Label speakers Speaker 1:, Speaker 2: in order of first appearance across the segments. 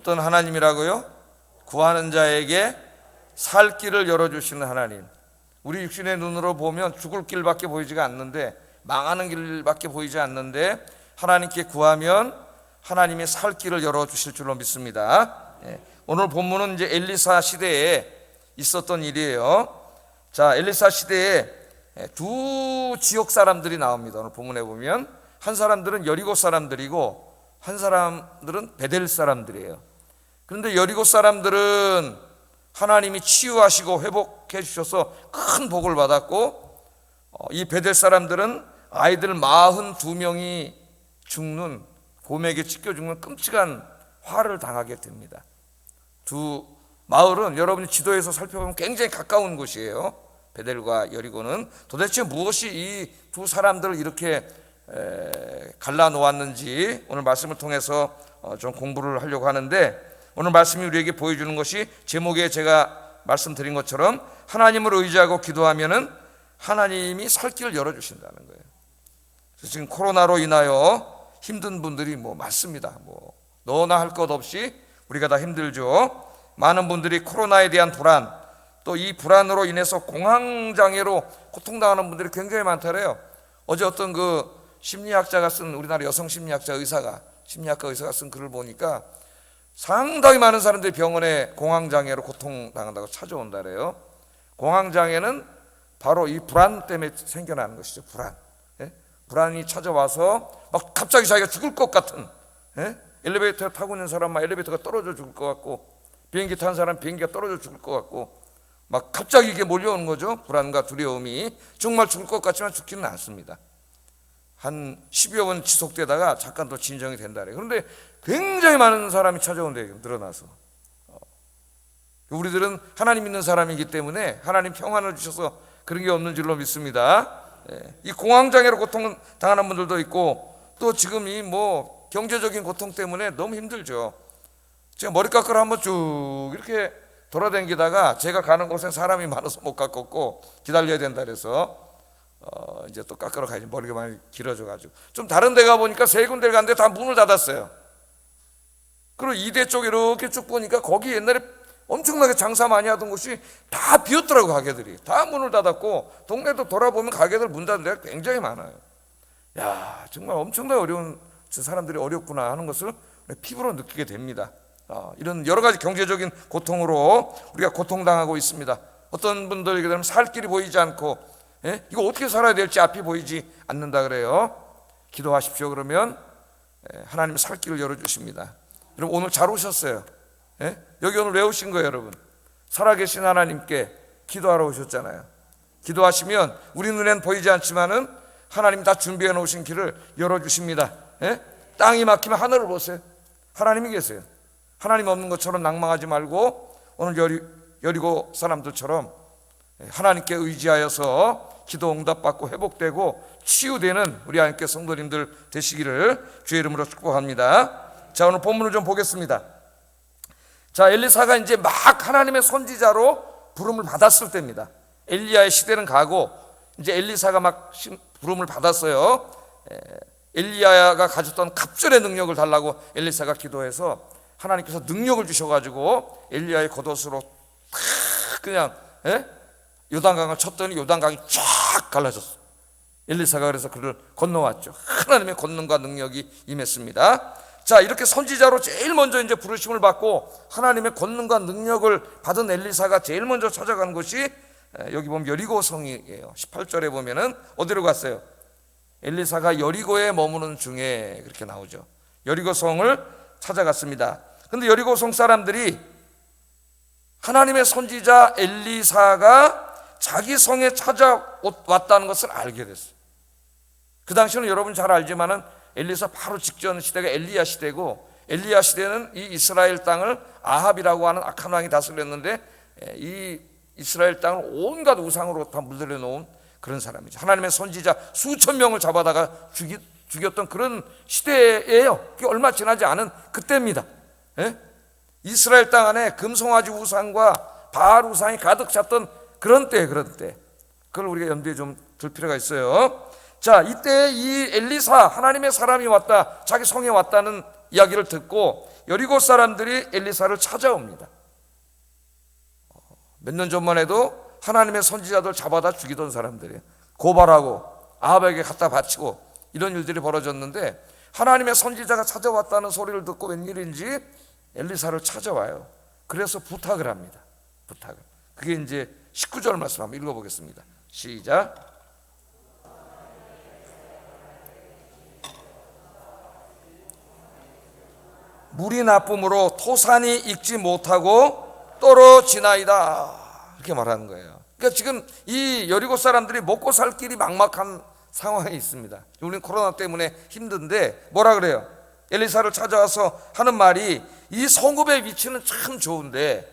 Speaker 1: 어떤 하나님이라고요? 구하는 자에게 살 길을 열어주시는 하나님. 우리 육신의 눈으로 보면 죽을 길밖에 보이지가 않는데, 망하는 길밖에 보이지 않는데, 하나님께 구하면 하나님의 살 길을 열어주실 줄로 믿습니다. 오늘 본문은 이제 엘리사 시대에 있었던 일이에요. 자, 엘리사 시대에 두 지역 사람들이 나옵니다. 오늘 본문에 보면 한 사람들은 여리고 사람들이고 한 사람들은 베델 사람들이에요. 그런데 여리고 사람들은 하나님이 치유하시고 회복해 주셔서 큰 복을 받았고, 이 베델 사람들은 아이들 42명이 죽는, 곰에게 찢겨 죽는 끔찍한 화를 당하게 됩니다. 두 마을은 여러분이 지도에서 살펴보면 굉장히 가까운 곳이에요. 베델과 여리고는. 도대체 무엇이 이 두 사람들을 이렇게 갈라놓았는지 오늘 말씀을 통해서 좀 공부를 하려고 하는데, 오늘 말씀이 우리에게 보여주는 것이 제목에 제가 말씀드린 것처럼 하나님을 의지하고 기도하면은 하나님이 살 길을 열어주신다는 거예요. 그래서 지금 코로나로 인하여 힘든 분들이 많습니다. 너나 할 것 없이 우리가 다 힘들죠. 많은 분들이 코로나에 대한 불안, 또 이 불안으로 인해서 공황장애로 고통당하는 분들이 굉장히 많다래요. 어제 어떤 심리학자가 쓴, 우리나라 여성 심리학과 의사가 쓴 글을 보니까 상당히 많은 사람들이 병원에 공황장애로 고통당한다고 찾아온다래요. 공황장애는 바로 이 불안 때문에 생겨나는 것이죠. 불안이 찾아와서 막 갑자기 자기가 죽을 것 같은, 엘리베이터 타고 있는 사람 막 엘리베이터가 떨어져 죽을 것 같고, 비행기 탄 사람 비행기가 떨어져 죽을 것 같고, 막 갑자기 이게 몰려오는 거죠. 불안과 두려움이. 정말 죽을 것 같지만 죽지는 않습니다. 한 10여 번 지속되다가 잠깐 또 진정이 된다래요. 그런데 굉장히 많은 사람이 찾아온대요. 늘어나서. 우리들은 하나님 믿는 사람이기 때문에 하나님 평안을 주셔서 그런 게 없는 줄로 믿습니다. 이 공황장애로 고통당하는 분들도 있고, 또 지금 이 경제적인 고통 때문에 너무 힘들죠. 제가 머리 깎으러 한번 쭉 이렇게 돌아다니다가 제가 가는 곳에 사람이 많아서 못 깎았고 기다려야 된다 그래서 이제 또 깎으러 가야지. 머리가 많이 길어져가지고 좀 다른 데 가보니까 세 군데를 갔는데 다 문을 닫았어요. 그리고 이대 쪽 이렇게 쭉 보니까 거기 옛날에 엄청나게 장사 많이 하던 곳이 다 비었더라고. 가게들이 다 문을 닫았고, 동네도 돌아보면 가게들 문 닫은 데가 굉장히 많아요. 야, 정말 엄청나게 어려운, 저 사람들이 어렵구나 하는 것을 피부로 느끼게 됩니다. 이런 여러 가지 경제적인 고통으로 우리가 고통당하고 있습니다. 어떤 분들에게 되면 살 길이 보이지 않고, 이거 어떻게 살아야 될지 앞이 보이지 않는다 그래요. 기도하십시오. 그러면 하나님 살 길을 열어주십니다. 여러분 오늘 잘 오셨어요. 여기 오늘 왜 오신 거예요? 여러분 살아계신 하나님께 기도하러 오셨잖아요. 기도하시면 우리 눈엔 보이지 않지만은 하나님이 다 준비해 놓으신 길을 열어주십니다. 땅이 막히면 하늘을 보세요. 하나님이 계세요. 하나님 없는 것처럼 낭망하지 말고 오늘 여리고 사람들처럼 하나님께 의지하여서 기도 응답받고 회복되고 치유되는 우리 하나님께 성도님들 되시기를 주의 이름으로 축복합니다. 자, 오늘 본문을 좀 보겠습니다. 자, 엘리사가 이제 막 하나님의 선지자로 부름을 받았을 때입니다. 엘리야의 시대는 가고 이제 엘리사가 막 부름을 받았어요. 엘리야가 가졌던 갑절의 능력을 달라고 엘리사가 기도해서 하나님께서 능력을 주셔가지고 엘리야의 겉옷으로 탁 그냥 요단강을 쳤더니 요단강이 쫙 갈라졌어. 엘리사가 그래서 그를 건너왔죠. 하나님의 권능과 능력이 임했습니다. 자, 이렇게 선지자로 제일 먼저 이제 부르심을 받고 하나님의 권능과 능력을 받은 엘리사가 제일 먼저 찾아간 곳이 여기 보면 여리고 성이에요. 18절에 보면은 어디로 갔어요? 엘리사가 여리고에 머무는 중에 그렇게 나오죠. 여리고 성을 찾아갔습니다. 근데 여리고 성 사람들이 하나님의 선지자 엘리사가 자기 성에 찾아왔다는 것을 알게 됐어요. 그 당시는 여러분 잘 알지만은 엘리사 바로 직전 시대가 엘리야 시대고, 엘리야 시대는 이 이스라엘 땅을 아합이라고 하는 악한 왕이 다스렸는데, 이 이스라엘 땅을 온갖 우상으로 다 물들여 놓은 그런 사람이죠. 하나님의 선지자 수천 명을 잡아다가 죽였던 그런 시대예요. 그게 얼마 지나지 않은 그때입니다. 이스라엘 땅 안에 금송아지 우상과 바알 우상이 가득 찼던 그런 때. 그걸 우리가 염두에 좀 둘 필요가 있어요. 자, 이때 이 엘리사, 하나님의 사람이 왔다, 자기 성에 왔다는 이야기를 듣고 여리고 사람들이 엘리사를 찾아옵니다. 몇 년 전만 해도 하나님의 선지자들 잡아다 죽이던 사람들이에요. 고발하고 아합에게 갖다 바치고 이런 일들이 벌어졌는데, 하나님의 선지자가 찾아왔다는 소리를 듣고 웬일인지 엘리사를 찾아와요. 그래서 부탁을 합니다. 부탁을. 그게 이제 19절 말씀 한번 읽어보겠습니다. 시작. 물이 나쁨으로 토산이 익지 못하고 떨어지나이다, 이렇게 말하는 거예요. 그러니까 지금 이 여리고 사람들이 먹고 살 길이 막막한 상황에 있습니다. 우리는 코로나 때문에 힘든데 뭐라 그래요? 엘리사를 찾아와서 하는 말이, 이 성읍의 위치는 참 좋은데,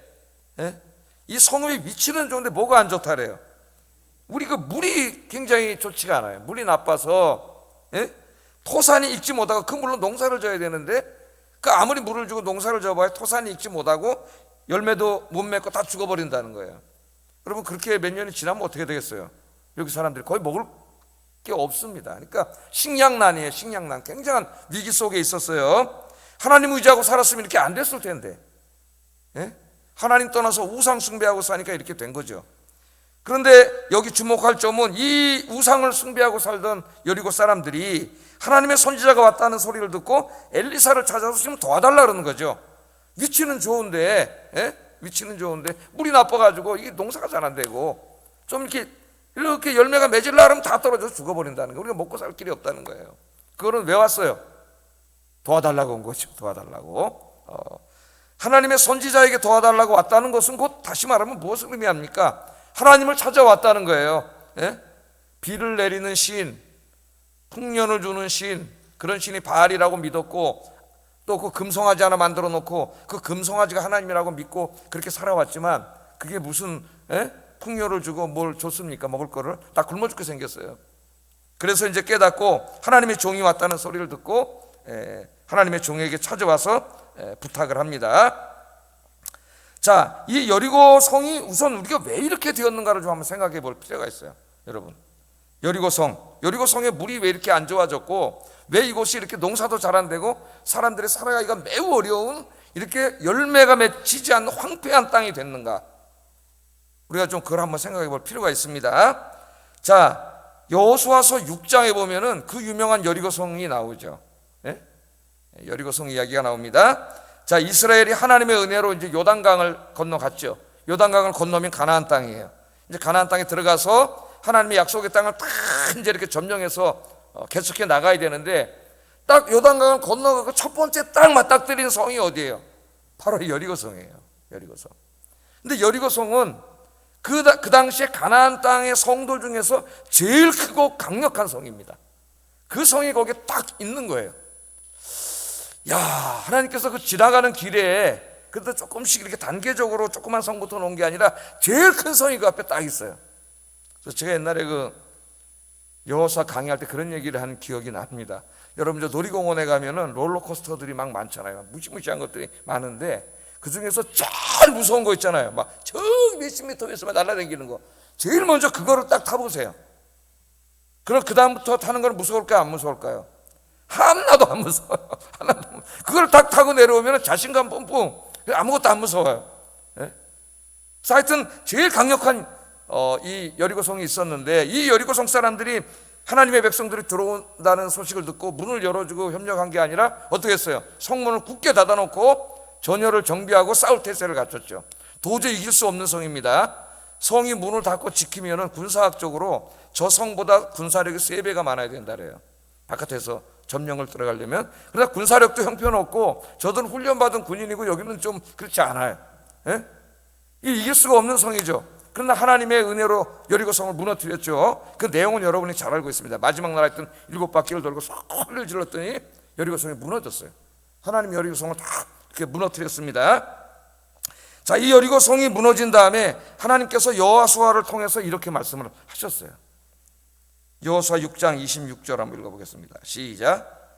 Speaker 1: 이 성읍의 위치는 좋은데 뭐가 안 좋다래요? 우리 그 물이 굉장히 좋지가 않아요. 물이 나빠서 토산이 익지 못하고, 그 물로 농사를 져야 되는데 그 아무리 물을 주고 농사를 져봐야 토산이 익지 못하고 열매도 못 맺고 다 죽어버린다는 거예요. 여러분, 그렇게 몇 년이 지나면 어떻게 되겠어요? 여기 사람들이 거의 먹을 게 없습니다. 그러니까 식량난이에요. 식량난. 굉장한 위기 속에 있었어요. 하나님 의지하고 살았으면 이렇게 안 됐을 텐데, 하나님 떠나서 우상 숭배하고 사니까 이렇게 된 거죠. 그런데 여기 주목할 점은, 이 우상을 숭배하고 살던 여리고 사람들이 하나님의 선지자가 왔다는 소리를 듣고 엘리사를 찾아서 지금 도와달라 그러는 거죠. 위치는 좋은데, 위치는 좋은데 물이 나빠가지고 이게 농사가 잘 안 되고, 좀 이렇게 열매가 맺으려고 하면 다 떨어져서 죽어버린다는 거예요. 우리가 먹고 살 길이 없다는 거예요. 그거는 왜 왔어요? 도와달라고 온 거죠. 도와달라고. 하나님의 선지자에게 도와달라고 왔다는 것은 곧 다시 말하면 무엇을 의미합니까? 하나님을 찾아왔다는 거예요. 비를 내리는 신, 풍년을 주는 신, 그런 신이 바알이라고 믿었고, 또 그 금송아지 하나 만들어 놓고 그 금송아지가 하나님이라고 믿고 그렇게 살아왔지만, 그게 무슨 풍요를 주고 뭘 줬습니까? 먹을 거를 다 굶어 죽게 생겼어요. 그래서 이제 깨닫고 하나님의 종이 왔다는 소리를 듣고 하나님의 종에게 찾아와서 부탁을 합니다. 자, 이 여리고 성이 우선 우리가 왜 이렇게 되었는가를 좀 한번 생각해 볼 필요가 있어요. 여러분, 여리고 성의 물이 왜 이렇게 안 좋아졌고, 왜 이곳이 이렇게 농사도 잘 안 되고 사람들이 살아가기가 매우 어려운, 이렇게 열매가 맺히지 않는 황폐한 땅이 됐는가? 우리가 좀 그걸 한번 생각해 볼 필요가 있습니다. 자, 여호수아서 6장에 보면은 그 유명한 여리고성이 나오죠. 여리고성 이야기가 나옵니다. 자, 이스라엘이 하나님의 은혜로 이제 요단강을 건너갔죠. 요단강을 건너면 가나안 땅이에요. 이제 가나안 땅에 들어가서 하나님의 약속의 땅을 딱 이제 이렇게 점령해서 계속해 나가야 되는데, 딱 요단강을 건너가고 첫 번째 딱 맞닥뜨린 성이 어디예요? 바로 여리고성이에요. 여리고성. 근데 여리고성은 그 당시에 가나안 땅의 성도 중에서 제일 크고 강력한 성입니다. 그 성이 거기에 딱 있는 거예요. 야, 하나님께서 그 지나가는 길에 그래도 조금씩 이렇게 단계적으로 조그만 성부터 놓은 게 아니라 제일 큰 성이 그 앞에 딱 있어요. 그래서 제가 옛날에 그 여호수아 강의할 때 그런 얘기를 한 기억이 납니다. 여러분, 저 놀이공원에 가면은 롤러코스터들이 막 많잖아요. 무시무시한 것들이 많은데 그 중에서 제일 무서운 거 있잖아요. 막 저 몇십 미터 위에서만 날아다니는 거. 제일 먼저 그거를 딱 타보세요. 그럼 그 다음부터 타는 건 무서울까요? 안 무서울까요? 하나도 안 무서워요. 하나도. 그걸 딱 타고 내려오면 자신감 뿜뿜. 아무것도 안 무서워요. 하여튼 제일 강력한 이 여리고성이 있었는데, 이 여리고성 사람들이 하나님의 백성들이 들어온다는 소식을 듣고 문을 열어주고 협력한 게 아니라 어떻게 했어요? 성문을 굳게 닫아놓고 전열을 정비하고 싸울 태세를 갖췄죠. 도저히 이길 수 없는 성입니다. 성이 문을 닫고 지키면 군사학적으로 저 성보다 군사력이 3배가 많아야 된다 그래요. 바깥에서 점령을 들어가려면. 그러나 군사력도 형편없고 저들은 훈련받은 군인이고 여기는 좀 그렇지 않아요. 이길 수가 없는 성이죠. 그러나 하나님의 은혜로 여리고성을 무너뜨렸죠. 그 내용은 여러분이 잘 알고 있습니다. 마지막 날 하여튼 7바퀴를 돌고 소리를 질렀더니 여리고성이 무너졌어요. 하나님 여리고성을 다 이렇게 무너뜨렸습니다. 자, 이 여리고성이 무너진 다음에 하나님께서 여호수아를 통해서 이렇게 말씀을 하셨어요. 여호수아 6장 26절 한번 읽어보겠습니다. 시작.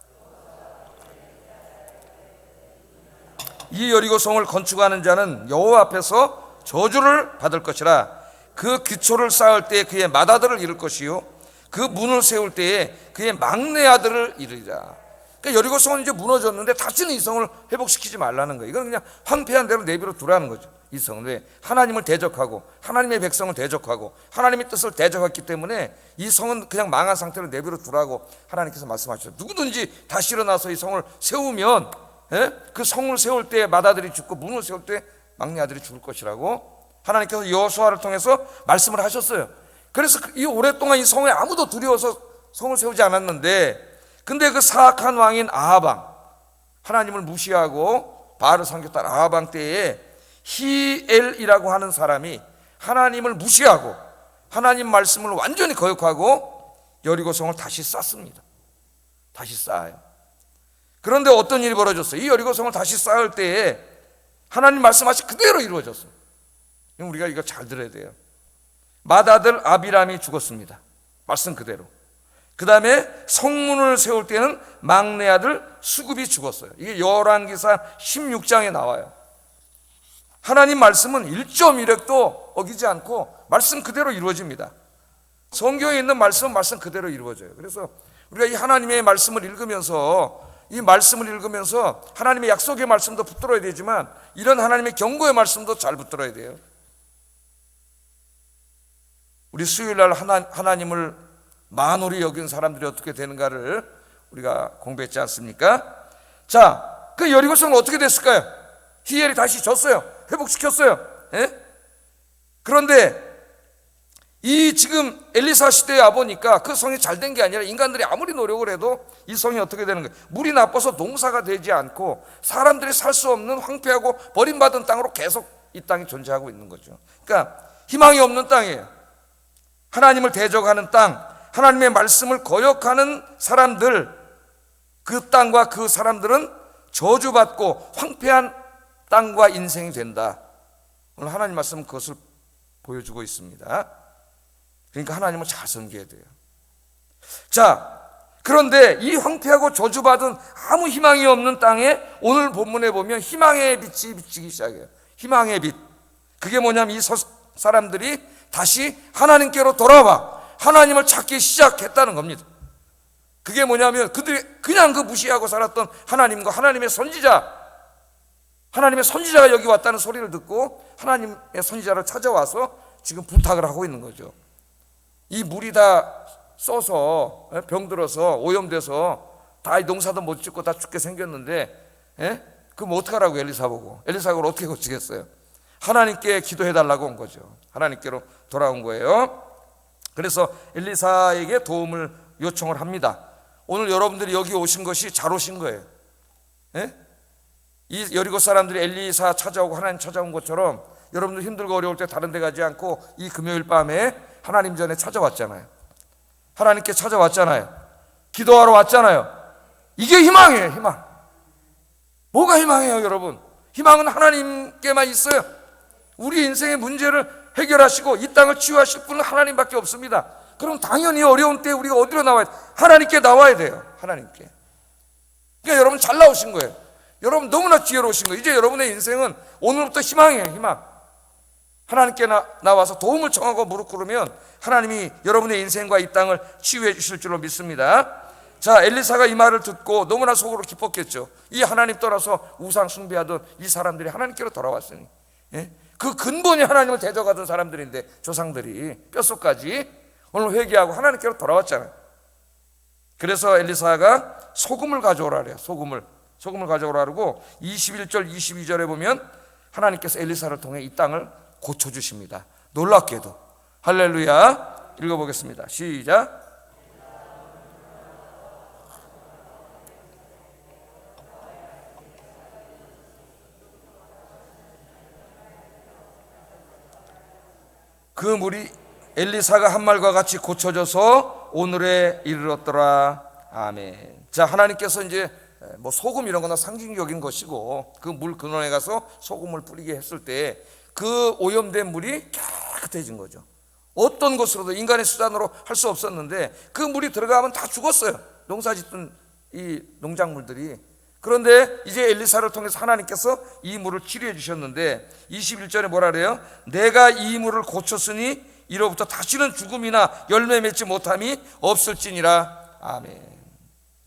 Speaker 1: 이 여리고성을 건축하는 자는 여호와 앞에서 저주를 받을 것이라. 그 기초를 쌓을 때에 그의 맏아들을 잃을 것이요 그 문을 세울 때에 그의 막내 아들을 잃으리라. 그러니까 여리고성은 이제 무너졌는데 다시는 이 성을 회복시키지 말라는 거예요. 이건 그냥 황폐한 대로 내버려 두라는 거죠. 이 성은 왜? 하나님을 대적하고 하나님의 백성을 대적하고 하나님의 뜻을 대적했기 때문에 이 성은 그냥 망한 상태로 내버려 두라고 하나님께서 말씀하셨어요. 누구든지 다시 일어나서 이 성을 세우면 그 성을 세울 때 맏아들이 죽고 문을 세울 때 막내 아들이 죽을 것이라고 하나님께서 여호수아를 통해서 말씀을 하셨어요. 그래서 이 오랫동안 이 성에 아무도 두려워서 성을 세우지 않았는데, 근데 그 사악한 왕인 아합 왕, 하나님을 무시하고 바알을 섬겼던 아합 왕 때에 히엘이라고 하는 사람이 하나님을 무시하고 하나님 말씀을 완전히 거역하고 여리고성을 다시 쌓습니다. 다시 쌓아요. 그런데 어떤 일이 벌어졌어요? 이 여리고성을 다시 쌓을 때에 하나님 말씀하신 그대로 이루어졌어요. 우리가 이거 잘 들어야 돼요. 맏아들 아비람이 죽었습니다. 말씀 그대로. 그 다음에 성문을 세울 때는 막내 아들 수굽이 죽었어요. 이게 열왕기상 16장에 나와요. 하나님 말씀은 1.1획도 어기지 않고 말씀 그대로 이루어집니다. 성경에 있는 말씀은 말씀 그대로 이루어져요. 그래서 우리가 이 하나님의 말씀을 읽으면서, 이 말씀을 읽으면서 하나님의 약속의 말씀도 붙들어야 되지만 이런 하나님의 경고의 말씀도 잘 붙들어야 돼요. 우리 수요일날 하나님을 만홀히 여긴 사람들이 어떻게 되는가를 우리가 공부했지 않습니까? 자, 그 여리고성은 어떻게 됐을까요? 히엘이 다시 졌어요. 회복시켰어요. 그런데 이 지금 엘리사 시대에 와보니까 그 성이 잘 된 게 아니라 인간들이 아무리 노력을 해도 이 성이 어떻게 되는 거예요? 물이 나빠서 농사가 되지 않고 사람들이 살 수 없는 황폐하고 버림받은 땅으로 계속 이 땅이 존재하고 있는 거죠. 그러니까 희망이 없는 땅이에요. 하나님을 대적하는 땅, 하나님의 말씀을 거역하는 사람들, 그 땅과 그 사람들은 저주받고 황폐한 땅과 인생이 된다. 오늘 하나님 말씀은 그것을 보여주고 있습니다. 그러니까 하나님을 잘 섬겨야 돼요. 자, 그런데 이 황폐하고 저주받은 아무 희망이 없는 땅에 오늘 본문에 보면 희망의 빛이 비치기 시작해요. 희망의 빛. 그게 뭐냐면 이 사람들이 다시 하나님께로 돌아와 하나님을 찾기 시작했다는 겁니다. 그게 뭐냐면 그들이 그냥 그 무시하고 살았던 하나님과 하나님의 선지자가 여기 왔다는 소리를 듣고 하나님의 선지자를 찾아와서 지금 부탁을 하고 있는 거죠. 이 물이 다 써서 병들어서 오염돼서 다 농사도 못 짓고 다 죽게 생겼는데, 그럼 어떡하라고 엘리사 보고. 엘리사가 그걸 어떻게 고치겠어요? 하나님께 기도해달라고 온 거죠. 하나님께로 돌아온 거예요. 그래서 엘리사에게 도움을 요청을 합니다. 오늘 여러분들이 여기 오신 것이 잘 오신 거예요. 이 여리고 사람들이 엘리사 찾아오고 하나님 찾아온 것처럼 여러분들 힘들고 어려울 때 다른 데 가지 않고 이 금요일 밤에 하나님 전에 찾아왔잖아요. 하나님께 찾아왔잖아요. 기도하러 왔잖아요. 이게 희망이에요. 희망. 뭐가 희망이에요, 여러분? 희망은 하나님께만 있어요. 우리 인생의 문제를 해결하시고 이 땅을 치유하실 분은 하나님밖에 없습니다. 그럼 당연히 어려운 때 우리가 어디로 나와야 돼요? 하나님께 나와야 돼요. 하나님께. 그러니까 여러분 잘 나오신 거예요. 여러분 너무나 지혜로우신 거예요. 이제 여러분의 인생은 오늘부터 희망이에요. 희망. 하나님께 나와서 도움을 청하고 무릎 꿇으면 하나님이 여러분의 인생과 이 땅을 치유해 주실 줄로 믿습니다. 자, 엘리사가 이 말을 듣고 너무나 속으로 기뻤겠죠. 이 하나님 떠나서 우상 숭배하던 이 사람들이 하나님께로 돌아왔으니, 그 근본이 하나님을 대적하던 사람들인데, 조상들이 뼛속까지 오늘 회개하고 하나님께로 돌아왔잖아요. 그래서 엘리사가 소금을 가져오라 그래요. 소금을 가져오라 그러고 21절 22절에 보면 하나님께서 엘리사를 통해 이 땅을 고쳐주십니다. 놀랍게도. 할렐루야. 읽어보겠습니다. 시작. 그 물이 엘리사가 한 말과 같이 고쳐져서 오늘에 이르렀더라. 아멘. 자, 하나님께서 이제 뭐 소금 이런 거나 상징적인 것이고 그 물 근원에 가서 소금을 뿌리게 했을 때 그 오염된 물이 깨끗해진 거죠. 어떤 것으로도 인간의 수단으로 할 수 없었는데 그 물이 들어가면 다 죽었어요. 농사 짓던 이 농작물들이. 그런데 이제 엘리사를 통해서 하나님께서 이 물을 치료해 주셨는데 21절에 뭐라 그래요? 내가 이 물을 고쳤으니 이로부터 다시는 죽음이나 열매 맺지 못함이 없을지니라. 아멘.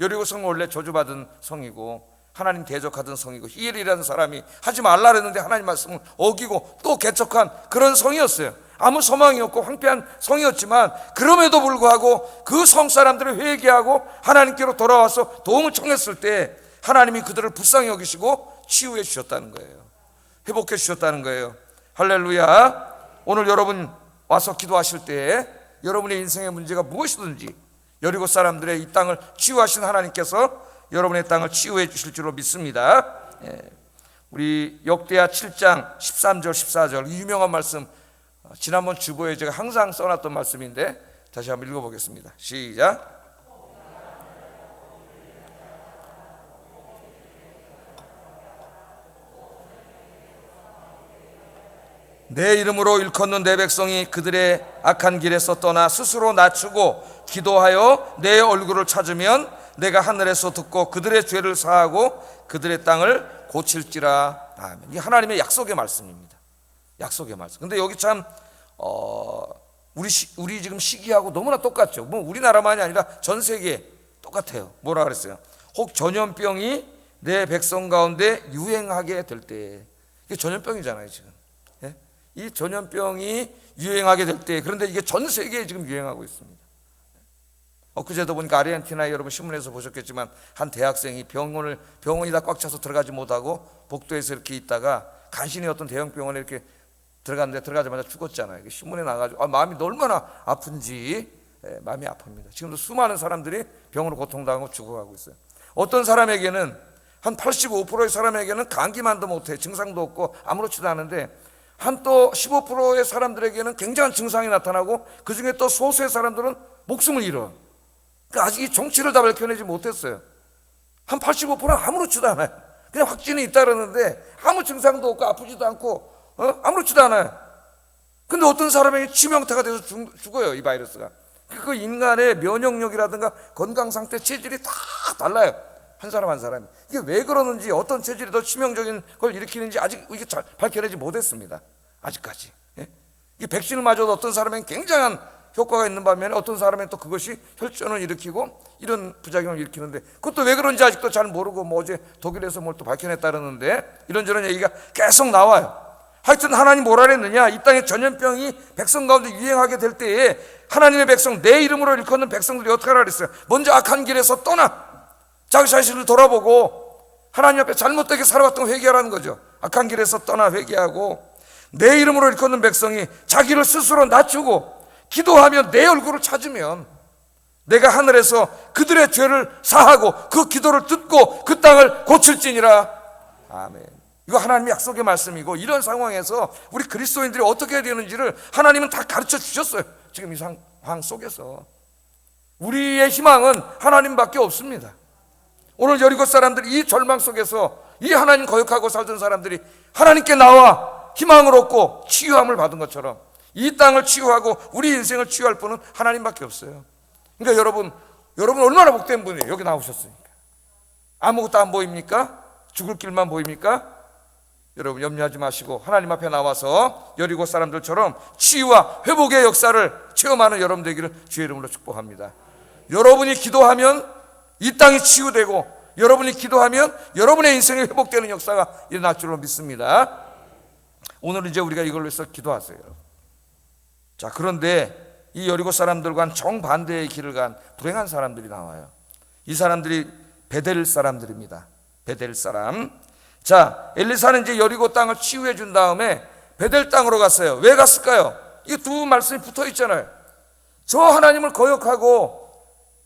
Speaker 1: 여리고성은 원래 저주받은 성이고 하나님 대적하던 성이고 히엘이라는 사람이 하지 말라 그랬는데 하나님 말씀을 어기고 또 개척한 그런 성이었어요. 아무 소망이 없고 황폐한 성이었지만 그럼에도 불구하고 그 성 사람들을 회개하고 하나님께로 돌아와서 도움을 청했을 때 하나님이 그들을 불쌍히 여기시고 치유해 주셨다는 거예요. 회복해 주셨다는 거예요. 할렐루야. 오늘 여러분 와서 기도하실 때 여러분의 인생의 문제가 무엇이든지 여리고 사람들의 이 땅을 치유하신 하나님께서 여러분의 땅을 치유해 주실 줄로 믿습니다. 우리 역대하 7장 13절 14절 이 유명한 말씀, 지난번 주보에 제가 항상 써놨던 말씀인데 다시 한번 읽어보겠습니다. 시작. 내 이름으로 일컫는 내 백성이 그들의 악한 길에서 떠나 스스로 낮추고 기도하여 내 얼굴을 찾으면 내가 하늘에서 듣고 그들의 죄를 사하고 그들의 땅을 고칠지라. 아멘. 이 하나님의 약속의 말씀입니다. 약속의 말씀. 근데 여기 참 우리 지금 시기하고 너무나 똑같죠. 뭐 우리나라만이 아니라 전 세계에 똑같아요. 뭐라 그랬어요? 혹 전염병이 내 백성 가운데 유행하게 될 때, 이게 전염병이잖아요 지금. 이 전염병이 유행하게 될 때, 그런데 이게 전 세계에 지금 유행하고 있습니다. 엊그제도 보니까 아르헨티나에 여러분 신문에서 보셨겠지만 한 대학생이 병원이 다 꽉 차서 들어가지 못하고 복도에서 이렇게 있다가 간신히 어떤 대형 병원에 이렇게 들어갔는데 들어가자마자 죽었잖아요. 신문에 나가지고 마음이 얼마나 아픈지 마음이 아픕니다. 지금도 수많은 사람들이 병으로 고통당하고 죽어가고 있어요. 어떤 사람에게는 한 85%의 사람에게는 감기만도 못해, 증상도 없고 아무렇지도 않은데 한 또 15%의 사람들에게는 굉장한 증상이 나타나고 그 중에 또 소수의 사람들은 목숨을 잃어. 그러니까 아직 이 정치를 다 밝혀내지 못했어요. 한 85%는 아무렇지도 않아요. 그냥 확진이 있다 그러는데 아무 증상도 없고 아프지도 않고 아무렇지도 않아요. 근데 어떤 사람에게 치명타가 돼서 죽어요, 이 바이러스가. 그 인간의 면역력이라든가 건강 상태, 체질이 다 달라요. 한 사람 한 사람이. 이게 왜 그러는지, 어떤 체질이 더 치명적인 걸 일으키는지 아직 이게 잘 밝혀내지 못했습니다. 아직까지. 이 백신을 맞아도 어떤 사람에는 굉장한 효과가 있는 반면에 어떤 사람은 또 그것이 혈전을 일으키고 이런 부작용을 일으키는데, 그것도 왜 그런지 아직도 잘 모르고 뭐 어제 독일에서 뭘 또 밝혀냈다는데 이런저런 얘기가 계속 나와요. 하여튼 하나님 뭐라 그랬느냐, 이 땅에 전염병이 백성 가운데 유행하게 될 때에 하나님의 백성, 내 이름으로 일컫는 백성들이 어떻게 하라 그랬어요? 먼저 악한 길에서 떠나 자기 자신을 돌아보고 하나님 앞에 잘못되게 살아왔던 거 회개하라는 거죠. 악한 길에서 떠나 회개하고 내 이름으로 일컫는 백성이 자기를 스스로 낮추고 기도하며 내 얼굴을 찾으면 내가 하늘에서 그들의 죄를 사하고 그 기도를 듣고 그 땅을 고칠지니라. 아멘. 이거 하나님의 약속의 말씀이고, 이런 상황에서 우리 그리스도인들이 어떻게 해야 되는지를 하나님은 다 가르쳐 주셨어요. 지금 이 상황 속에서 우리의 희망은 하나님밖에 없습니다. 오늘 여리고 사람들이 이 절망 속에서 이 하나님 거역하고 살던 사람들이 하나님께 나와 희망을 얻고 치유함을 받은 것처럼 이 땅을 치유하고 우리 인생을 치유할 분은 하나님밖에 없어요. 그러니까 여러분 얼마나 복된 분이에요. 여기 나오셨으니까. 아무것도 안 보입니까? 죽을 길만 보입니까? 여러분 염려하지 마시고 하나님 앞에 나와서 여리고 사람들처럼 치유와 회복의 역사를 체험하는 여러분 되기를 주의 이름으로 축복합니다. 여러분이 기도하면 이 땅이 치유되고, 여러분이 기도하면 여러분의 인생이 회복되는 역사가 일어날 줄로 믿습니다. 오늘 이제 우리가 이걸로 해서 기도하세요. 자, 그런데 이 여리고 사람들과는 정반대의 길을 간 불행한 사람들이 나와요. 이 사람들이 베델 사람들입니다. 베델 사람. 자, 엘리사는 이제 여리고 땅을 치유해 준 다음에 베델 땅으로 갔어요. 왜 갔을까요? 이게 두 말씀이 붙어 있잖아요. 저 하나님을 거역하고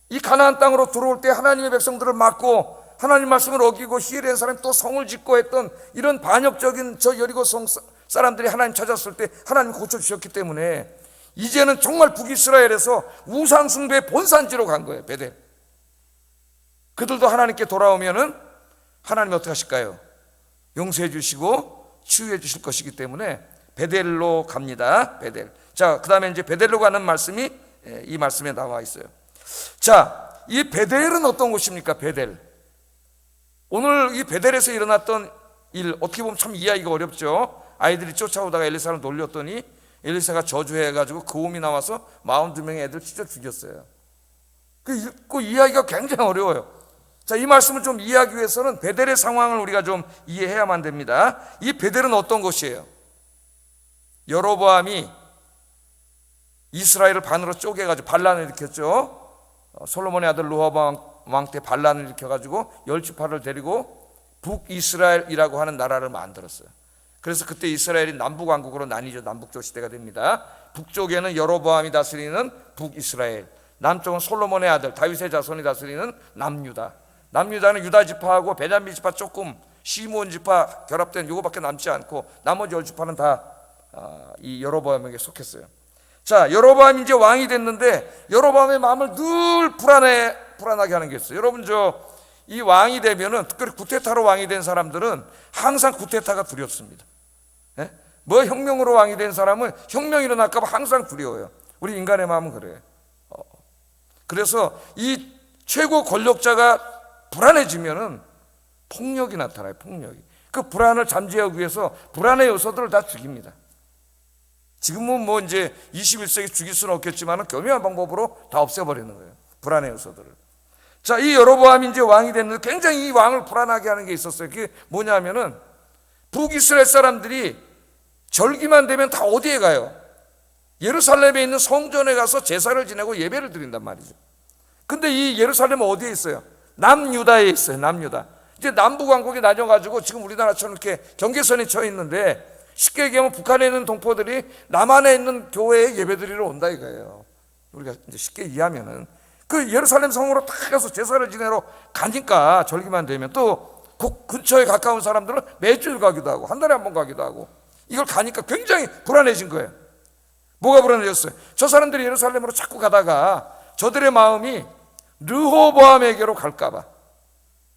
Speaker 1: 이 가나안 땅으로 들어올 때 하나님의 백성들을 막고 하나님 말씀을 어기고 히엘의 사람이 또 성을 짓고 했던 이런 반역적인 저 여리고 성 사람들이 하나님 찾았을 때 하나님 고쳐주셨기 때문에 이제는 정말 북이스라엘에서 우상숭배의 본산지로 간 거예요. 베델. 그들도 하나님께 돌아오면은 하나님이 어떻게 하실까요? 용서해 주시고 치유해 주실 것이기 때문에 베델로 갑니다. 베델. 자, 그 다음에 이제 베델로 가는 말씀이 이 말씀에 나와 있어요. 자, 이 베델은 어떤 곳입니까? 베델. 오늘 이 베델에서 일어났던 일, 어떻게 보면 참 이해하기가 어렵죠. 아이들이 쫓아오다가 엘리사를 놀렸더니 엘리사가 저주해가지고 그옴이 나와서 42명의 애들 찢어 죽였어요. 그 읽고 이해하기가 굉장히 어려워요. 자, 이 말씀을 좀 이해하기 위해서는 베델의 상황을 우리가 좀 이해해야만 됩니다. 이 베델은 어떤 곳이에요? 여로보암이 이스라엘을 반으로 쪼개가지고 반란을 일으켰죠. 솔로몬의 아들 르호보암 왕 때 반란을 일으켜가지고 10지파를 데리고 북이스라엘이라고 하는 나라를 만들었어요. 그래서 그때 이스라엘이 남북왕국으로 나뉘죠. 남북조 시대가 됩니다. 북쪽에는 여로보암이 다스리는 북이스라엘, 남쪽은 솔로몬의 아들 다윗의 자손이 다스리는 남유다. 남유다는 유다 지파하고 베냐민 지파 조금, 시므온 지파 결합된 요거밖에 남지 않고 나머지 10지파는 다 이 여로보암에게 속했어요. 자, 여로보암이 이제 왕이 됐는데 여로보암의 마음을 늘 불안하게 하는 게 있어요. 여러분, 이 왕이 되면은, 특별히 구테타로 왕이 된 사람들은 항상 구테타가 두렵습니다. 예? 뭐 혁명으로 왕이 된 사람은 혁명 일어날까 봐 항상 두려워요. 우리 인간의 마음은 그래요. 그래서 이 최고 권력자가 불안해지면은 폭력이 나타나요. 폭력이. 그 불안을 잠재우기 위해서 불안의 요소들을 다 죽입니다. 지금은 뭐 이제 21세기 죽일 수는 없겠지만 교묘한 방법으로 다 없애버리는 거예요. 불안의 요소들을. 자, 이 여로보암이 이제 왕이 됐는데 굉장히 이 왕을 불안하게 하는 게 있었어요. 그게 뭐냐면은 북이스라엘 사람들이 절기만 되면 다 어디에 가요? 예루살렘에 있는 성전에 가서 제사를 지내고 예배를 드린단 말이죠. 근데 이 예루살렘은 어디에 있어요? 남유다에 있어요. 남유다. 이제 남북왕국이 나뉘어가지고 지금 우리나라처럼 이렇게 경계선이 쳐 있는데, 쉽게 얘기하면 북한에 있는 동포들이 남한에 있는 교회에 예배드리러 온다 이거예요. 우리가 이제 쉽게 이해하면은 그 예루살렘 성으로 딱 가서 제사를 지내러 가니까 절기만 되면, 또 그 근처에 가까운 사람들은 매주일 가기도 하고 한 달에 한 번 가기도 하고, 이걸 가니까 굉장히 불안해진 거예요. 뭐가 불안해졌어요? 저 사람들이 예루살렘으로 자꾸 가다가 저들의 마음이 르호보암에게로 갈까봐.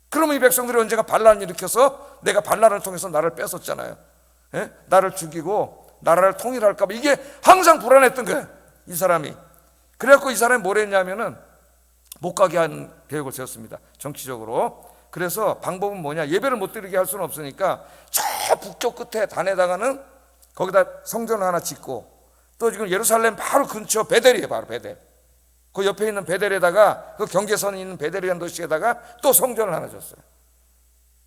Speaker 1: 그러면 이 백성들이 언젠가 반란을 일으켜서 내가 반란을 통해서 나를 뺏었잖아요. 예? 나를 죽이고 나라를 통일할까봐 이게 항상 불안했던 거예요, 이 사람이. 그래갖고 이 사람이 뭘 했냐면은 못 가게 한 계획을 세웠습니다, 정치적으로. 그래서 방법은 뭐냐, 예배를 못 드리게 할 수는 없으니까 저 북쪽 끝에 단에다가는 거기다 성전을 하나 짓고, 또 지금 예루살렘 바로 근처 베델이에요. 바로 베델. 그 옆에 있는 베델에다가, 그 경계선이 있는 베델이라는 도시에다가 또 성전을 하나 줬어요.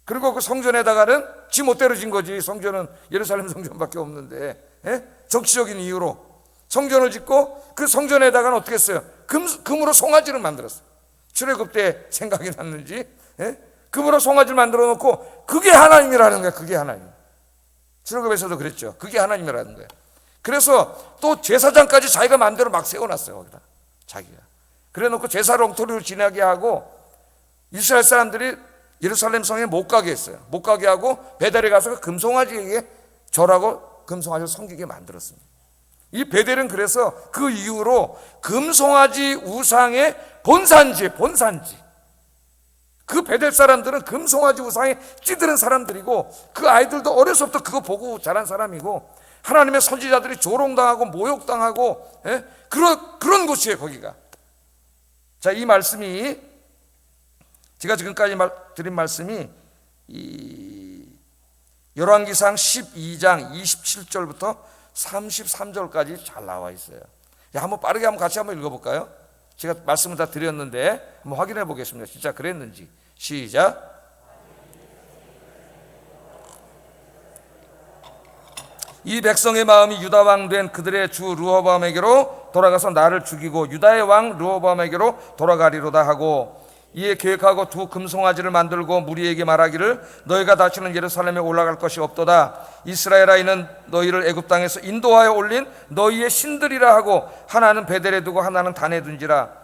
Speaker 1: 그리고 그 성전에다가는 지 못대로 진 거지. 성전은 예루살렘 성전밖에 없는데, 예? 정치적인 이유로 성전을 짓고 그 성전에다가는 어떻게 했어요? 금으로 송아지를 만들었어요. 출애굽 때 생각이 났는지, 예? 금으로 송아지를 만들어 놓고 그게 하나님이라는 거야. 그게 하나님. 출애굽에서도 그랬죠. 그게 하나님이라는 거야. 그래서 또 제사장까지 자기가 마음대로 막 세워놨어요, 거기다. 자기가. 그래 놓고 제사를 엉터리로 지나게 하고, 이스라엘 사람들이 예루살렘 성에 못 가게 했어요. 못 가게 하고 베델에 가서 금송아지에게 절하고 금송아지를 섬기게 만들었습니다. 이 베델은 그래서 그 이후로 금송아지 우상의 본산지. 그 베델 사람들은 금송아지 우상에 찌드는 사람들이고, 그 아이들도 어려서부터 그거 보고 자란 사람이고, 하나님의 선지자들이 조롱당하고 모욕당하고, 예? 그런 곳이에요, 거기가. 자, 이 말씀이, 제가 지금까지 드린 말씀이 이 열왕기상 12장 27절부터 33절까지 잘 나와 있어요. 한번 빠르게 같이 한번 읽어볼까요? 제가 말씀을 다 드렸는데 한번 확인해 보겠습니다. 진짜 그랬는지. 시작. 이 백성의 마음이 유다 왕 된 그들의 주 르호보암에게로 돌아가서 나를 죽이고 유다의 왕 르호보암에게로 돌아가리로다 하고, 이에 계획하고 두 금송아지를 만들고 무리에게 말하기를 너희가 다시는 예루살렘에 올라갈 것이 없도다. 이스라엘아, 이는 너희를 애굽 땅에서 인도하여 올린 너희의 신들이라 하고, 하나는 베델에 두고 하나는 단에 둔지라.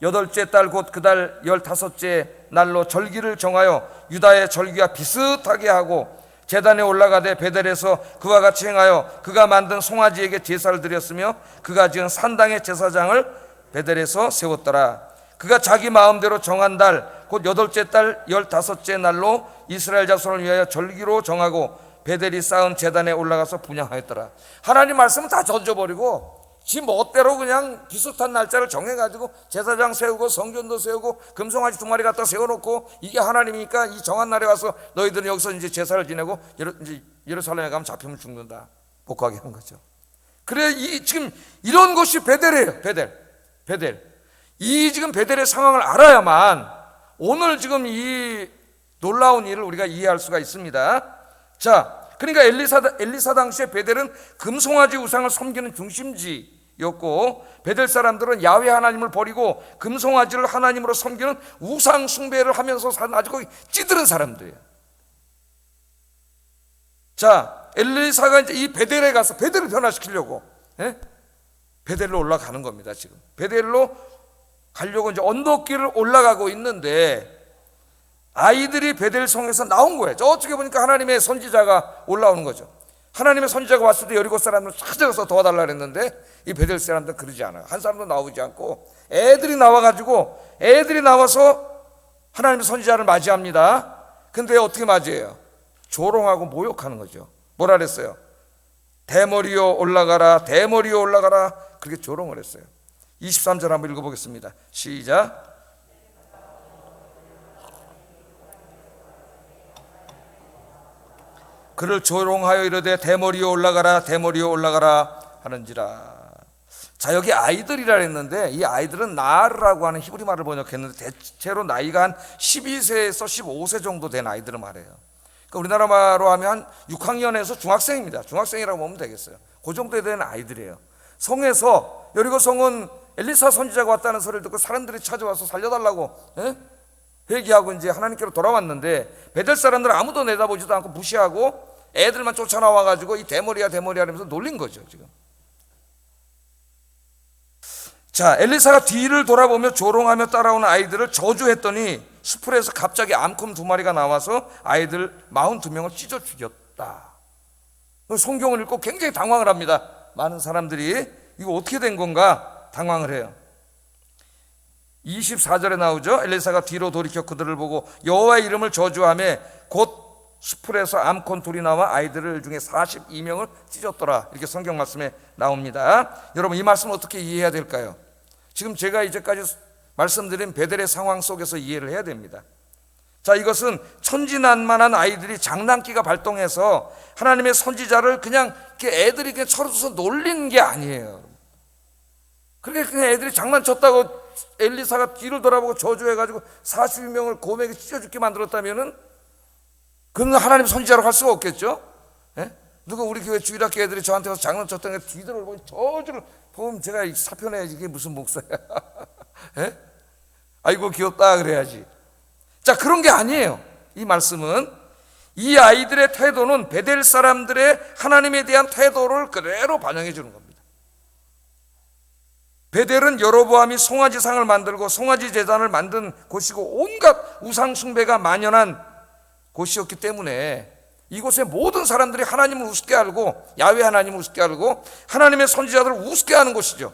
Speaker 1: 8째 달 곧 그 달 15째 날로 절기를 정하여 유다의 절기와 비슷하게 하고, 제단에 올라가되 베델에서 그와 같이 행하여 그가 만든 송아지에게 제사를 드렸으며, 그가 지은 산당의 제사장을 베델에서 세웠더라. 그가 자기 마음대로 정한 달 곧 8째 달 15째 날로 이스라엘 자손을 위하여 절기로 정하고 베델이 쌓은 제단에 올라가서 분향하였더라. 하나님 말씀은 다 던져버리고 지 멋대로 그냥 비슷한 날짜를 정해가지고 제사장 세우고 성전도 세우고 금송아지 2마리 갖다 세워놓고, 이게 하나님이니까 이 정한 날에 와서 너희들은 여기서 이제 제사를 지내고 이제 예루살렘에 가면 잡히면 죽는다, 못 가게 한 거죠. 그래, 지금 이런 것이 베델이에요. 베델. 이 지금 베델의 상황을 알아야만 오늘 지금 이 놀라운 일을 우리가 이해할 수가 있습니다. 자, 그러니까 엘리사 당시에 베델은 금송아지 우상을 섬기는 중심지였고, 베델 사람들은 야훼 하나님을 버리고 금송아지를 하나님으로 섬기는 우상 숭배를 하면서 사는 아주 거기 찌들은 사람들이에요. 자, 엘리사가 이제 이 베델에 가서 베델을 변화시키려고, 베델로 올라가는 겁니다. 지금 베델로 가려고 이제 언덕길을 올라가고 있는데 아이들이 베델 성에서 나온 거예요. 저쪽에 보니까 하나님의 선지자가 올라오는 거죠. 하나님의 선지자가 왔을 때 여리고 사람들 찾아가서 도와달라 그랬는데 이 베델 사람들은 그러지 않아요. 한 사람도 나오지 않고 애들이 나와가지고, 애들이 나와서 하나님의 선지자를 맞이합니다. 근데 어떻게 맞이해요? 조롱하고 모욕하는 거죠. 뭐라 그랬어요? 대머리여 올라가라, 대머리여 올라가라, 그렇게 조롱을 했어요. 23절 한번 읽어보겠습니다. 시작. 그를 조롱하여 이르되 대머리여 올라가라, 대머리여 올라가라 하는지라. 자, 여기 아이들이라 했는데 이 아이들은 나르라고 하는 히브리 말을 번역했는데 대체로 나이가 한 12세에서 15세 정도 된 아이들을 말해요. 그러니까 우리나라 말로 하면 한 6학년에서 중학생입니다. 중학생이라고 보면 되겠어요. 그 정도에 된 아이들이에요. 성에서, 여리고 성은 엘리사 선지자가 왔다는 소리를 듣고 사람들이 찾아와서 살려달라고 회개하고 이제 하나님께로 돌아왔는데 베델 사람들은 아무도 내다보지도 않고 무시하고 애들만 쫓아나와가지고 이 대머리야 대머리야 하면서 놀린 거죠 지금. 자, 엘리사가 뒤를 돌아보며 조롱하며 따라오는 아이들을 저주했더니 수풀에서 갑자기 암컷 2마리가 나와서 아이들 42명을 찢어 죽였다. 성경을 읽고 굉장히 당황을 합니다. 많은 사람들이 이거 어떻게 된 건가 당황을 해요. 24절에 나오죠. 엘리사가 뒤로 돌이켜 그들을 보고 여호와의 이름을 저주하며 곧 수풀에서 암컷 2이 나와 아이들 중에 42명을 찢었더라. 이렇게 성경 말씀에 나옵니다. 여러분, 이 말씀을 어떻게 이해해야 될까요? 지금 제가 이제까지 말씀드린 베델의 상황 속에서 이해를 해야 됩니다. 자, 이것은 천진난만한 아이들이 장난기가 발동해서 하나님의 선지자를 그냥 애들이 그냥 쳐서 놀린 게 아니에요. 그렇게 그냥 애들이 장난쳤다고 엘리사가 뒤를 돌아보고 저주해가지고 42명을 고맥에 찢어 죽게 만들었다면은 그는 하나님 선지자로 할 수가 없겠죠. 누가 우리 교회 주일학교 애들이 저한테 와서 장난쳤다는 게 뒤를 보고 저주를 보면 제가 사표내, 이게 무슨 목사야. 아이고 귀엽다 그래야지. 자, 그런 게 아니에요. 이 말씀은 이 아이들의 태도는 베델 사람들의 하나님에 대한 태도를 그대로 반영해 주는 겁니다. 베델은 여로보암이 송아지상을 만들고 송아지 제단을 만든 곳이고 온갖 우상 숭배가 만연한 곳이었기 때문에 이곳의 모든 사람들이 하나님을 우습게 알고 야훼 하나님을 우습게 알고 하나님의 선지자들을 우습게 하는 곳이죠.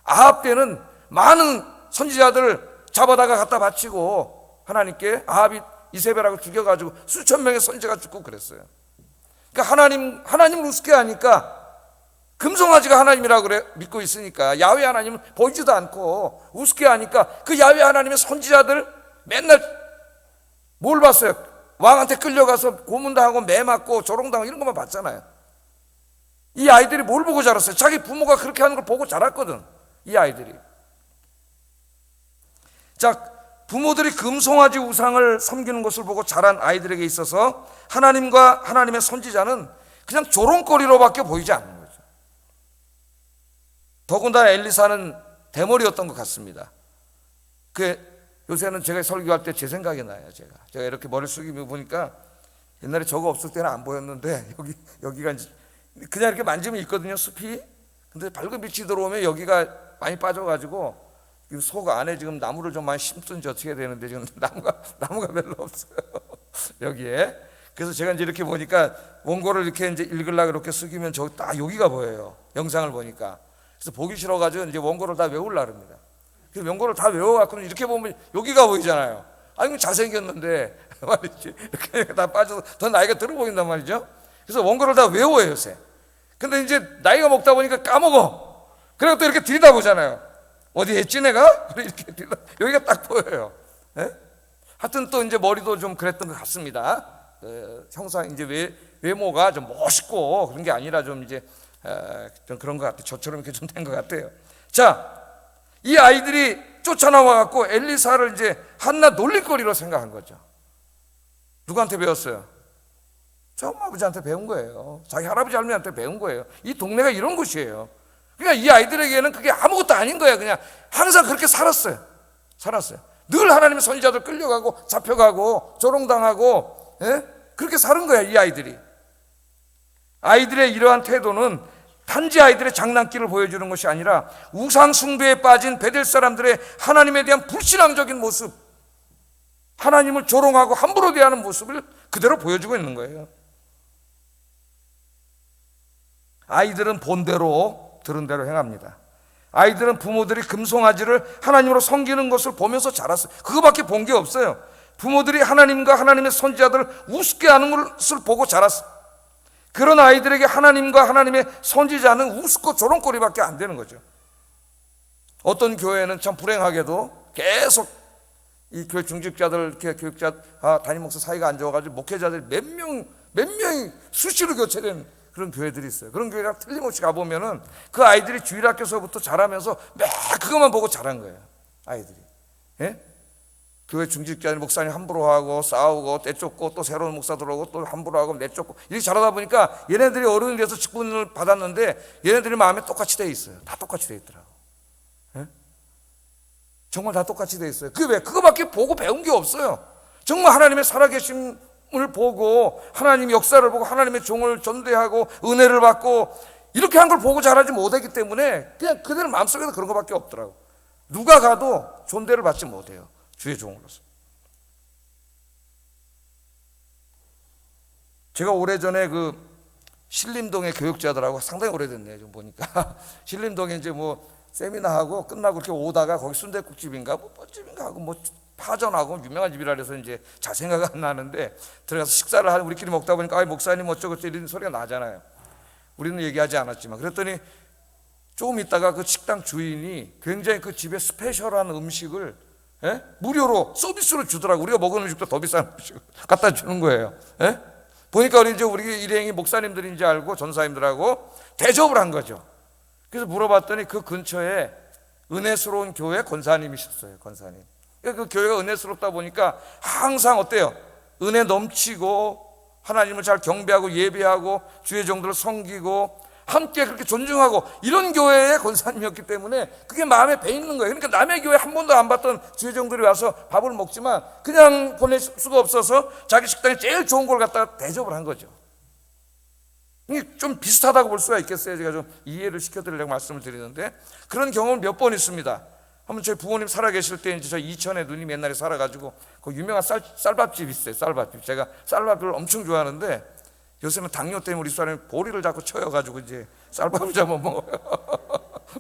Speaker 1: 아합 때는 많은 선지자들을 잡아다가 갖다 바치고 하나님께 아합이 이세벨하고 죽여가지고 수천 명의 선지자가 죽고 그랬어요. 그러니까 하나님을 우습게 하니까 금송아지가 하나님이라고 믿고 있으니까 야훼 하나님은 보이지도 않고 우습게 하니까 그 야훼 하나님의 선지자들 맨날 뭘 봤어요? 왕한테 끌려가서 고문당하고 매 맞고 조롱당하고 이런 것만 봤잖아요. 이 아이들이 뭘 보고 자랐어요? 자기 부모가 그렇게 하는 걸 보고 자랐거든, 이 아이들이. 자, 부모들이 금송아지 우상을 섬기는 것을 보고 자란 아이들에게 있어서 하나님과 하나님의 선지자는 그냥 조롱거리로밖에 보이지 않는 거죠. 더군다나 엘리사는 대머리였던 것 같습니다. 요새는 제가 설교할 때 제 생각이 나요. 제가 이렇게 머리 숙이며 보니까 옛날에 저거 없을 때는 안 보였는데 여기가 이제 그냥 이렇게 만지면 있거든요, 숲이. 근데 밝은 빛이 들어오면 여기가 많이 빠져가지고 속 안에 지금 나무를 좀 많이 심든지 어떻게 해야 되는데 지금 나무가 별로 없어요. 여기에. 그래서 제가 이제 이렇게 보니까 원고를 이렇게 이제 읽으려고 이렇게 숙이면 저기 딱 여기가 보여요. 영상을 보니까. 그래서 보기 싫어가지고 이제 원고를 다 외우려고 합니다. 그 원고를 다 외워갖고 이렇게 보면 여기가 보이잖아요. 아이고 잘생겼는데 말이지. 이렇게 다 빠져서 더 나이가 들어 보인단 말이죠. 그래서 원고를 다 외워요 요새. 근데 이제 나이가 먹다 보니까 까먹어. 그리고 또 이렇게 들여다보잖아요. 어디 했지 내가? 이렇게 여기가 딱 보여요. 하여튼 또 이제 머리도 좀 그랬던 것 같습니다. 형상 이제 외모가 좀 멋있고 그런 게 아니라 좀 이제 좀 그런 것 같아요. 저처럼 이렇게 좀 된 것 같아요. 자, 이 아이들이 쫓아나와 갖고 엘리사를 이제 한낱 놀림거리로 생각한 거죠. 누구한테 배웠어요? 저 엄마 아버지한테 배운 거예요. 자기 할아버지 할머니한테 배운 거예요. 이 동네가 이런 곳이에요. 그러니까 이 아이들에게는 그게 아무것도 아닌 거예요. 그냥 항상 그렇게 살았어요. 늘 하나님의 선지자들 끌려가고 잡혀가고 조롱당하고, 예? 그렇게 사는 거야, 이 아이들이. 아이들의 이러한 태도는 단지 아이들의 장난기를 보여주는 것이 아니라 우상 숭배에 빠진 베델 사람들의 하나님에 대한 불신앙적인 모습, 하나님을 조롱하고 함부로 대하는 모습을 그대로 보여주고 있는 거예요. 아이들은 본대로 들은 대로 행합니다. 아이들은 부모들이 금송아지를 하나님으로 섬기는 것을 보면서 자랐어요. 그거밖에 본 게 없어요. 부모들이 하나님과 하나님의 선지자들을 우습게 하는 것을 보고 자랐어요. 그런 아이들에게 하나님과 하나님의 선지자는 우습고 조롱거리밖에 안 되는 거죠. 어떤 교회는 참 불행하게도 계속 이 교회 중직자들, 교육자, 담임 목사 사이가 안 좋아가지고 목회자들이 몇 명이 수시로 교체되는 그런 교회들이 있어요. 그런 교회가 틀림없이 가보면은 그 아이들이 주일학교에서부터 자라면서 매 그것만 보고 자란 거예요. 아이들이. 예? 교회 중직자들 목사님 함부로 하고 싸우고 떼쫓고 또 새로운 목사 들어오고 또 함부로 하고 내쫓고 이렇게 자라다 보니까 얘네들이 어른이 돼서 직분을 받았는데 얘네들이 마음에 똑같이 돼 있어요. 다 똑같이 돼 있더라고. 예? 정말 다 똑같이 돼 있어요. 그게 왜? 그거밖에 보고 배운 게 없어요. 정말 하나님의 살아계심을 보고 하나님 역사를 보고 하나님의 종을 전대하고 은혜를 받고 이렇게 한 걸 보고 자라지 못했기 때문에 그냥 그들 마음속에서 그런 거밖에 없더라고. 누가 가도 존대를 받지 못해요. 주의 종으로서. 제가 오래전에 그 신림동의 교육자들하고 상당히 오래됐네요. 좀 보니까 신림동에 이제 뭐 세미나하고 끝나고 이렇게 오다가 거기 순댓국집인가 뭐 뻔집인가 하고 뭐 파전하고 유명한 집이라 그래서 이제 잘 생각 안 나는데 들어가서 식사를 하는 우리끼리 먹다 보니까 목사님 어쩌고저쩌고 이런 소리가 나잖아요. 우리는 얘기하지 않았지만 그랬더니 조금 있다가 그 식당 주인이 굉장히 그 집에 스페셜한 음식을 무료로 서비스로 주더라고. 우리가 먹은 음식도 더 비싼 음식을 갖다 주는 거예요. 보니까 우리 이제 우리 일행이 목사님들인지 알고 전사님들하고 대접을 한 거죠. 그래서 물어봤더니 그 근처에 은혜스러운 교회 권사님이셨어요. 권사님. 그 교회가 은혜스럽다 보니까 항상 어때요? 은혜 넘치고 하나님을 잘 경배하고 예배하고 주의 종들을 섬기고 함께 그렇게 존중하고 이런 교회의 권사님이었기 때문에 그게 마음에 배 있는 거예요. 그러니까 남의 교회 한 번도 안 봤던 주의 종들이 와서 밥을 먹지만 그냥 보낼 수가 없어서 자기 식당에 제일 좋은 걸 갖다가 대접을 한 거죠. 이게 좀 비슷하다고 볼 수가 있겠어요. 제가 좀 이해를 시켜드리려고 말씀을 드리는데 그런 경험을 몇 번 있습니다. 한번 저희 부모님 살아계실 때 이제 저 이천에 누님 옛날에 살아가지고 그 유명한 쌀밥집 있어요. 쌀밥집. 제가 쌀밥을 엄청 좋아하는데 요새는 당뇨 때문에 우리 사람이 보리를 자꾸 쳐여가지고 이제 쌀밥을 잡아 먹어요.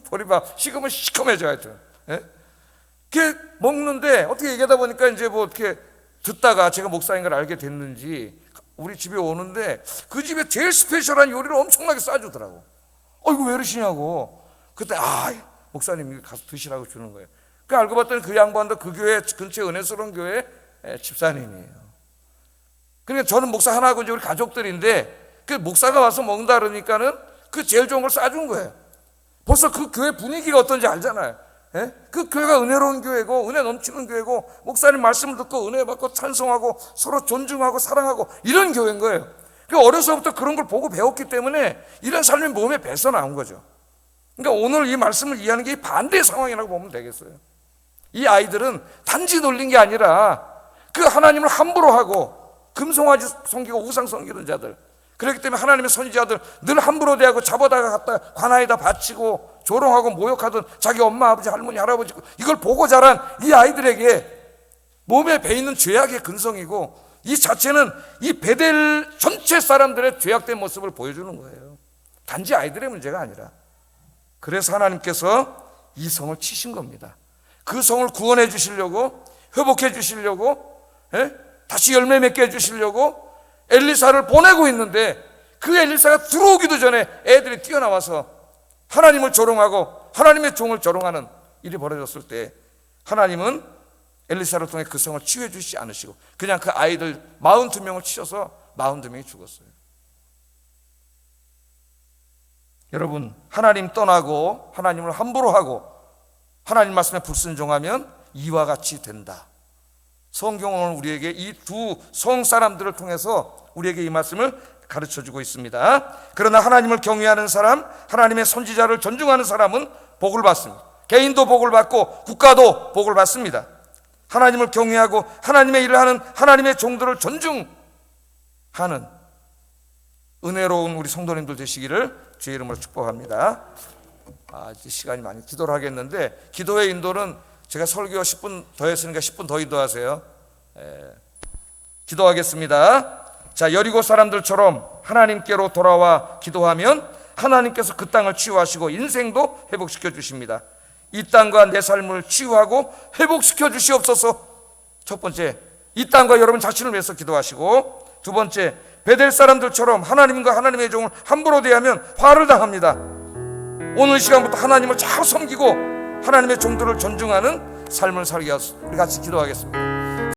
Speaker 1: 보리밥 식으면 시커매져 하여튼. 그렇게 먹는데 어떻게 얘기하다 보니까 이제 뭐 어떻게 듣다가 제가 목사인 걸 알게 됐는지 우리 집에 오는데 그 집에 제일 스페셜한 요리를 엄청나게 싸주더라고. 이거 왜 이러시냐고. 그때 목사님이 가서 드시라고 주는 거예요. 그 알고 봤더니 그 양반도 그 교회 근처에 은혜스러운 교회 집사님이에요. 그러니까 저는 목사 하나하고 이제 우리 가족들인데 그 목사가 와서 먹는다 그러니까는 그 제일 좋은 걸 싸준 거예요. 벌써 그 교회 분위기가 어떤지 알잖아요. 그 교회가 은혜로운 교회고 은혜 넘치는 교회고 목사님 말씀을 듣고 은혜 받고 찬송하고 서로 존중하고 사랑하고 이런 교회인 거예요. 어려서부터 그런 걸 보고 배웠기 때문에 이런 삶이 몸에 배서 나온 거죠. 그러니까 오늘 이 말씀을 이해하는 게 반대의 상황이라고 보면 되겠어요. 이 아이들은 단지 놀린 게 아니라 그 하나님을 함부로 하고 금송아지 섬기고 우상 섬기는 자들, 그렇기 때문에 하나님의 선지자들 늘 함부로 대하고 잡아다가 갖다 관아에다 바치고 조롱하고 모욕하던 자기 엄마 아버지 할머니 할아버지 이걸 보고 자란 이 아이들에게 몸에 배있는 죄악의 근성이고 이 자체는 이 베델 전체 사람들의 죄악된 모습을 보여주는 거예요. 단지 아이들의 문제가 아니라. 그래서 하나님께서 이 성을 치신 겁니다. 그 성을 구원해 주시려고, 회복해 주시려고, 다시 열매 맺게 해주시려고 엘리사를 보내고 있는데 그 엘리사가 들어오기도 전에 애들이 뛰어나와서 하나님을 조롱하고 하나님의 종을 조롱하는 일이 벌어졌을 때 하나님은 엘리사를 통해 그 성을 치유해 주시지 않으시고 그냥 그 아이들 42명을 치셔서 42명이 죽었어요. 여러분, 하나님 떠나고 하나님을 함부로 하고 하나님 말씀에 불순종하면 이와 같이 된다. 성경은 우리에게 이 두 성 사람들을 통해서 우리에게 이 말씀을 가르쳐주고 있습니다. 그러나 하나님을 경외하는 사람, 하나님의 선지자를 존중하는 사람은 복을 받습니다. 개인도 복을 받고 국가도 복을 받습니다. 하나님을 경외하고 하나님의 일을 하는 하나님의 종들을 존중하는 은혜로운 우리 성도님들 되시기를 주의 이름으로 축복합니다. 이제 시간이 많이 기도를 하겠는데, 기도의 인도는 제가 설교 10분 더 했으니까 10분 더 인도하세요. 기도하겠습니다. 자, 여리고 사람들처럼 하나님께로 돌아와 기도하면 하나님께서 그 땅을 치유하시고 인생도 회복시켜 주십니다. 이 땅과 내 삶을 치유하고 회복시켜 주시옵소서. 첫 번째, 이 땅과 여러분 자신을 위해서 기도하시고, 두 번째, 베델 사람들처럼 하나님과 하나님의 종을 함부로 대하면 화를 당합니다. 오늘 시간부터 하나님을 잘 섬기고 하나님의 종들을 존중하는 삶을 살게 하소서. 우리 같이 기도하겠습니다.